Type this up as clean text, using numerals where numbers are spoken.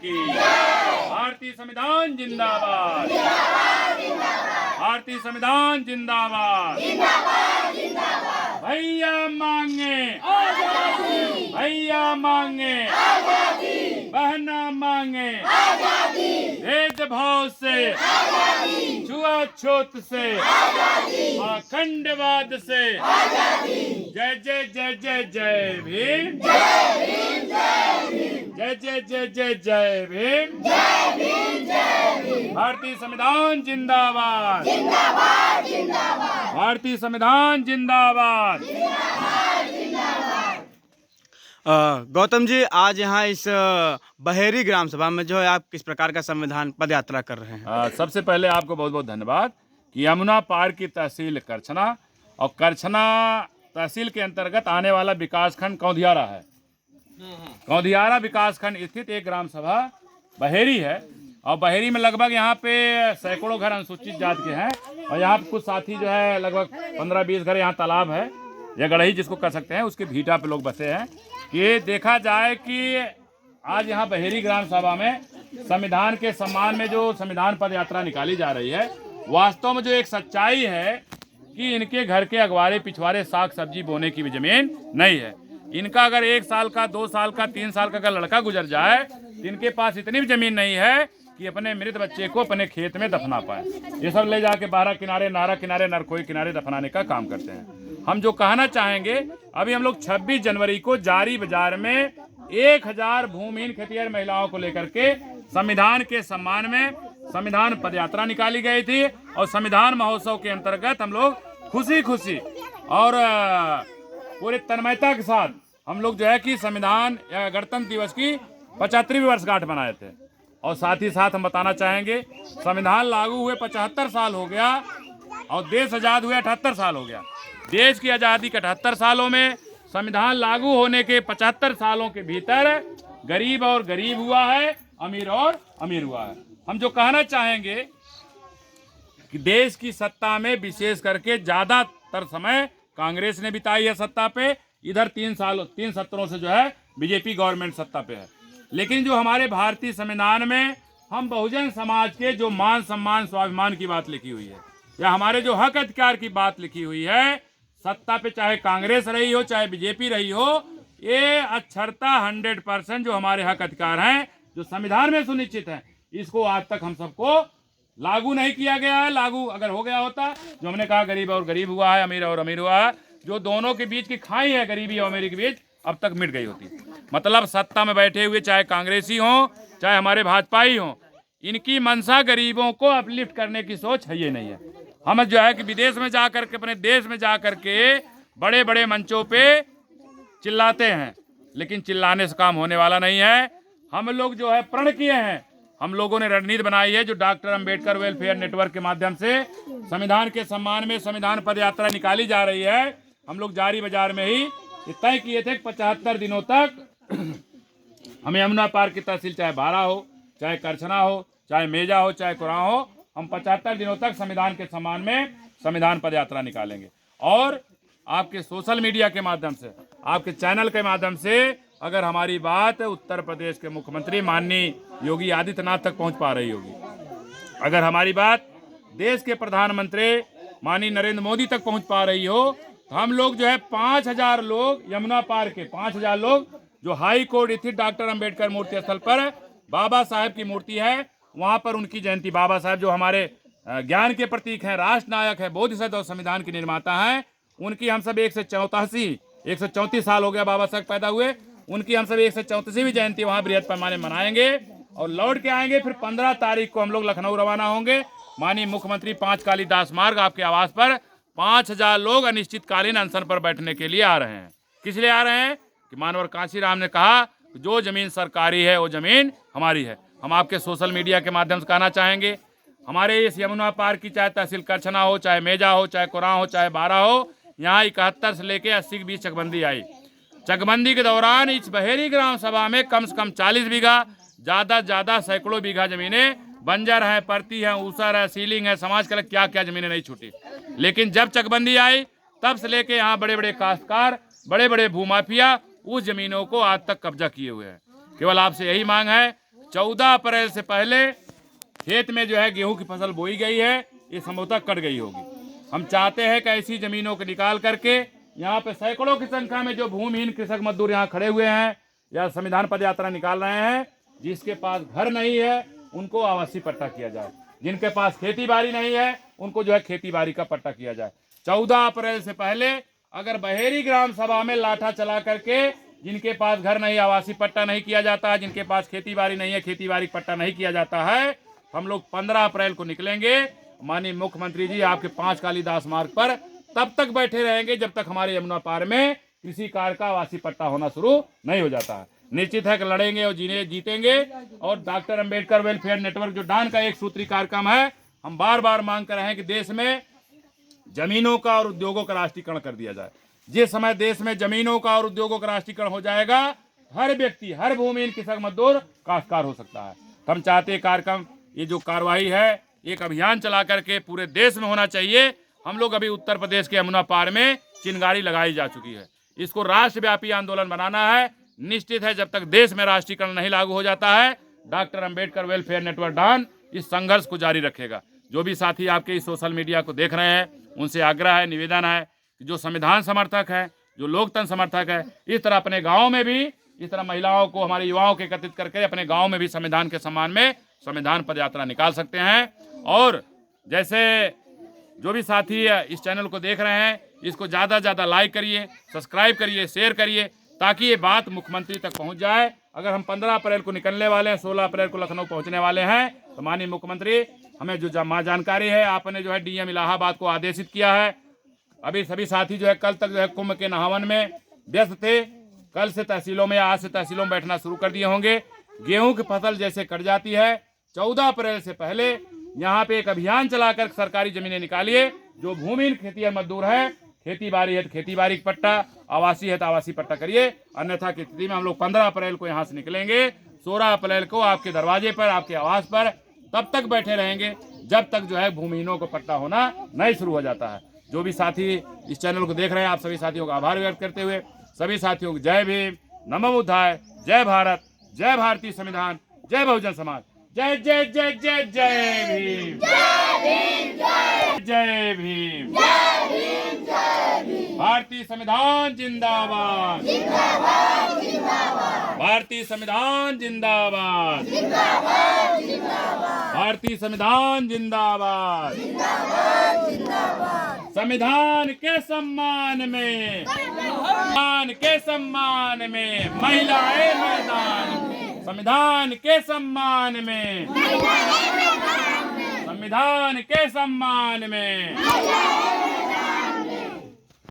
की। भारतीय संविधान जिंदाबाद, भारतीय संविधान जिंदाबाद। भैया मांगे भैया मांगे, बहना मांगे भेदभाव से, छुआछूत से, अखंडवाद से। जय जय जय जय जय भीम, जय जय जय जय जय भीम। भारतीय संविधान जिंदाबाद, भारतीय संविधान जिंदाबाद। गौतम जी, आज यहाँ इस बहेरी ग्राम सभा में जो है आप किस प्रकार का संविधान पद यात्रा कर रहे हैं? सबसे पहले आपको बहुत बहुत धन्यवाद कि यमुना पार की तहसील करछना और करछना तहसील के अंतर्गत आने वाला विकासखंड कौंधियारा है। कौंधियारा विकासखंड स्थित एक ग्राम सभा बहेरी है और बहेरी में लगभग यहाँ पे सैकड़ों घर अनुसूचित जात के हैं और यहाँ पे कुछ साथी जो है लगभग 15-20 घर, यहाँ तालाब है या गढ़ही जिसको कर सकते हैं, उसके भीटा पे लोग बसे हैं। ये देखा जाए कि आज यहाँ बहेरी ग्राम सभा में संविधान के सम्मान में जो संविधान पद यात्रा निकाली जा रही है, वास्तव में जो एक सच्चाई है कि इनके घर के अगवारे पिछवाड़े साग सब्जी बोने की भी जमीन नहीं है। इनका अगर 1 साल का, 2 साल का, 3 साल का अगर लड़का गुजर जाए तो इनके पास इतनी भी जमीन नहीं है कि अपने मृत बच्चे को अपने खेत में दफना पाए। ये सब ले जाके बारह किनारे, नारा किनारे, नरकोई किनारे दफनाने का काम करते हैं। हम जो कहना चाहेंगे, अभी हम लोग 26 जनवरी को जारी बाजार में 1000 भूमिहीन खेतिहर महिलाओं को लेकर के संविधान के सम्मान में संविधान पद यात्रा निकाली गई थी और संविधान महोत्सव के अंतर्गत हम लोग खुशी खुशी और पूरे तन्मयता के साथ हम लोग जो है कि संविधान या गणतंत्र दिवस की 75वीं वर्षगांठ मनाए थे। और साथ ही साथ हम बताना चाहेंगे, संविधान लागू हुए 75 साल हो गया और देश आज़ाद हुए 78 साल हो गया। देश की आज़ादी के 78 सालों में संविधान लागू होने के 75 सालों के भीतर गरीब और गरीब हुआ है, अमीर और अमीर हुआ है। हम जो कहना चाहेंगे कि देश की सत्ता में विशेष करके ज़्यादातर समय कांग्रेस ने बिताई है सत्ता पे, इधर 3 सत्रों से जो है बीजेपी गवर्नमेंट सत्ता पे है। लेकिन जो हमारे भारतीय संविधान में हम बहुजन समाज के जो मान सम्मान स्वाभिमान की बात लिखी हुई है या हमारे जो हक अधिकार की बात लिखी हुई है, सत्ता पे चाहे कांग्रेस रही हो चाहे बीजेपी रही हो, ये अक्षरता 100% जो हमारे हक अधिकार हैं जो संविधान में सुनिश्चित है, इसको आज तक हम सबको लागू नहीं किया गया है। लागू अगर हो गया होता, जो हमने कहा गरीब और गरीब हुआ है, अमीर और अमीर हुआ है, जो दोनों के बीच की खाई है गरीबी और अमीरी के बीच, अब तक मिट गई होती। मतलब सत्ता में बैठे हुए चाहे कांग्रेसी हों चाहे हमारे भाजपाई हों, इनकी मंशा गरीबों को अपलिफ्ट करने की सोच है ये नहीं है। हम जो है कि विदेश में जा करके, अपने देश में जा करके बड़े बड़े मंचों पे चिल्लाते हैं, लेकिन चिल्लाने से काम होने वाला नहीं है। हम लोग जो है प्रण किए हैं, हम लोगों ने रणनीति बनाई है जो डॉक्टर अंबेडकर वेलफेयर नेटवर्क के माध्यम से संविधान के सम्मान में संविधान पद यात्रा निकाली जा रही है। हम लोग जारी बाजार में ही तय किए थे 75 दिनों तक हमें यमुना पार की तहसील चाहे बारा हो, चाहे करछना हो, चाहे मेजा हो, चाहे कुराह हो, हम 75 दिनों तक संविधान के सम्मान में संविधान पद यात्रा निकालेंगे। और आपके सोशल मीडिया के माध्यम से, आपके चैनल के माध्यम से अगर हमारी बात उत्तर प्रदेश के मुख्यमंत्री माननीय योगी आदित्यनाथ तक पहुंच पा रही होगी, अगर हमारी बात देश के प्रधानमंत्री माननीय नरेंद्र मोदी तक पहुंच पा रही हो, तो हम लोग जो है 5000 लोग यमुना पार के 5000 लोग जो हाई कोर्ट स्थित डॉक्टर अंबेडकर मूर्ति स्थल पर बाबा साहेब की मूर्ति है, वहां पर उनकी जयंती, बाबा साहेब जो हमारे ज्ञान के प्रतीक हैं, राष्ट्र नायक है, बोधिसत्व और संविधान के निर्माता हैं, उनकी हम सब 134 साल हो गया बाबा साहब पैदा हुए, उनकी हम सब 134वीं जयंती वहाँ बृहद पैमाने मनाएंगे और लौट के आएंगे। फिर 15 तारीख को हम लोग लखनऊ रवाना होंगे। माननीय मुख्यमंत्री 5 कालीदास मार्ग आपके आवास पर 5000 लोग अनिश्चितकालीन अनशन पर बैठने के लिए आ रहे हैं। किस लिए आ रहे हैं कि मानवर कांशीराम ने कहा जो जमीन सरकारी है वो जमीन हमारी है। हम आपके सोशल मीडिया के माध्यम से कहना चाहेंगे, हमारे इस यमुना पार की चाहे तहसील करछना हो, चाहे मेजा हो, चाहे कुराह हो, चाहे बारा हो, यहाँ 71 से लेके 80 के बीच चकबंदी आई। चकबंदी के दौरान इस बहेरी ग्राम सभा में कम से कम 40 बीघा, ज़्यादा से ज़्यादा सैकड़ों बीघा जमीनें बंजर है, परती है, ऊसर है, सीलिंग है, समाज के लिए क्या क्या जमीनें नहीं छूटी। लेकिन जब चकबंदी आई तब से लेके यहाँ बड़े बड़े काश्तकार, बड़े बड़े भूमाफिया उस जमीनों को आज तक कब्जा किए हुए हैं। केवल आपसे यही मांग है, 14 अप्रैल से पहले खेत में जो है गेहूं की फसल बोई गई है, ये संभवतः कट गई होगी। हम चाहते हैं कि ऐसी जमीनों को निकाल करके यहाँ पे सैकड़ों की संख्या में जो भूमिहीन कृषक मजदूर यहाँ खड़े हुए हैं या संविधान पद यात्रा निकाल रहे हैं, जिसके पास घर नहीं है उनको आवासीय पट्टा किया जाए, जिनके पास खेती बाड़ी नहीं है उनको जो है खेती बाड़ी का पट्टा किया जाए। 14 अप्रैल से पहले अगर बहेरी ग्राम सभा में लाठा चला करके जिनके पास घर नहीं, आवासीय पट्टा नहीं किया जाता है, जिनके पास खेती बाड़ी नहीं है, खेती बाड़ी पट्टा नहीं किया जाता है, हम लोग 15 अप्रैल को निकलेंगे। माननीय मुख्यमंत्री जी आपके 5 कालीदास मार्ग पर तब तक बैठे रहेंगे जब तक हमारे यमुना पार में किसी कार का आवासीय पट्टा होना शुरू नहीं हो जाता है। निश्चित है कि लड़ेंगे और जीतेंगे। और डॉक्टर अंबेडकर वेलफेयर नेटवर्क जो डान का एक सूत्री कार्यक्रम है, हम बार बार मांग कर रहे हैं कि देश में जमीनों का और उद्योगों का राष्ट्रीयकरण कर दिया जाए। जिस समय देश में जमीनों का और उद्योगों का राष्ट्रीयकरण हो जाएगा, हर व्यक्ति, हर भूमिहीन किसान मजदूर काश्तकार हो सकता है। हम चाहते कार्यक्रम, ये जो कार्रवाई है एक अभियान चला करके पूरे देश में होना चाहिए। हम लोग अभी उत्तर प्रदेश के यमुना पार में चिनगारी लगाई जा चुकी है, इसको राष्ट्रव्यापी आंदोलन बनाना है। निश्चित है जब तक देश में राष्ट्रीयकरण नहीं लागू हो जाता है, डॉक्टर अंबेडकर वेलफेयर नेटवर्क डान इस संघर्ष को जारी रखेगा। जो भी साथी आपके इस सोशल मीडिया को देख रहे हैं, उनसे आग्रह है, निवेदन है कि जो संविधान समर्थक है, जो लोकतंत्र समर्थक है, इस तरह अपने गाँव में भी इस तरह महिलाओं को, हमारे युवाओं को एकत्रित करके अपने गाँव में भी संविधान के सम्मान में संविधान पद यात्रा निकाल सकते हैं। और जैसे जो भी साथी इस चैनल को देख रहे हैं, इसको ज़्यादा से ज़्यादा लाइक करिए, सब्सक्राइब करिए, शेयर करिए, ताकि ये बात मुख्यमंत्री तक पहुंच जाए। अगर हम 15 अप्रैल को निकलने वाले हैं, 16 अप्रैल को लखनऊ पहुंचने वाले हैं, तो माननीय मुख्यमंत्री हमें जो जानकारी है, आपने जो है डीएम इलाहाबाद को आदेशित किया है। अभी सभी साथी जो है कल तक जो है कुंभ के नहावन में व्यस्त थे, कल से तहसीलों में, आज से तहसीलों में बैठना शुरू कर दिए होंगे। गेहूं की फसल जैसे कट जाती है, 14 अप्रैल से पहले यहाँ पे एक अभियान चलाकर सरकारी जमीनें निकालिए। जो भूमिहीन खेती मजदूर है, खेती बाड़ी है तो खेती बाड़ी का पट्टा, आवासीय है तो आवासीय पट्टा करिए। अन्यथा की स्थिति में हम लोग 15 अप्रैल को यहाँ से निकलेंगे, 16 अप्रैल को आपके दरवाजे पर, आपके आवास पर तब तक बैठे रहेंगे जब तक जो है भूमिहीनों को पट्टा होना नहीं शुरू हो जाता है। जो भी साथी इस चैनल को देख रहे हैं, आप सभी साथियों का आभार व्यक्त करते हुए सभी साथियों को जय भीम, नमो बुद्धाय, जय भारत, जय भारतीय संविधान, जय बहुजन समाज, जय जय जय जय जय भीम, जय भीम, भारतीय संविधान जिंदाबाद, भारतीय संविधान जिंदाबाद, भारतीय संविधान जिंदाबाद, संविधान के सम्मान में, संविधान के सम्मान में महिलाएं मैदान, संविधान के सम्मान में, संविधान के सम्मान में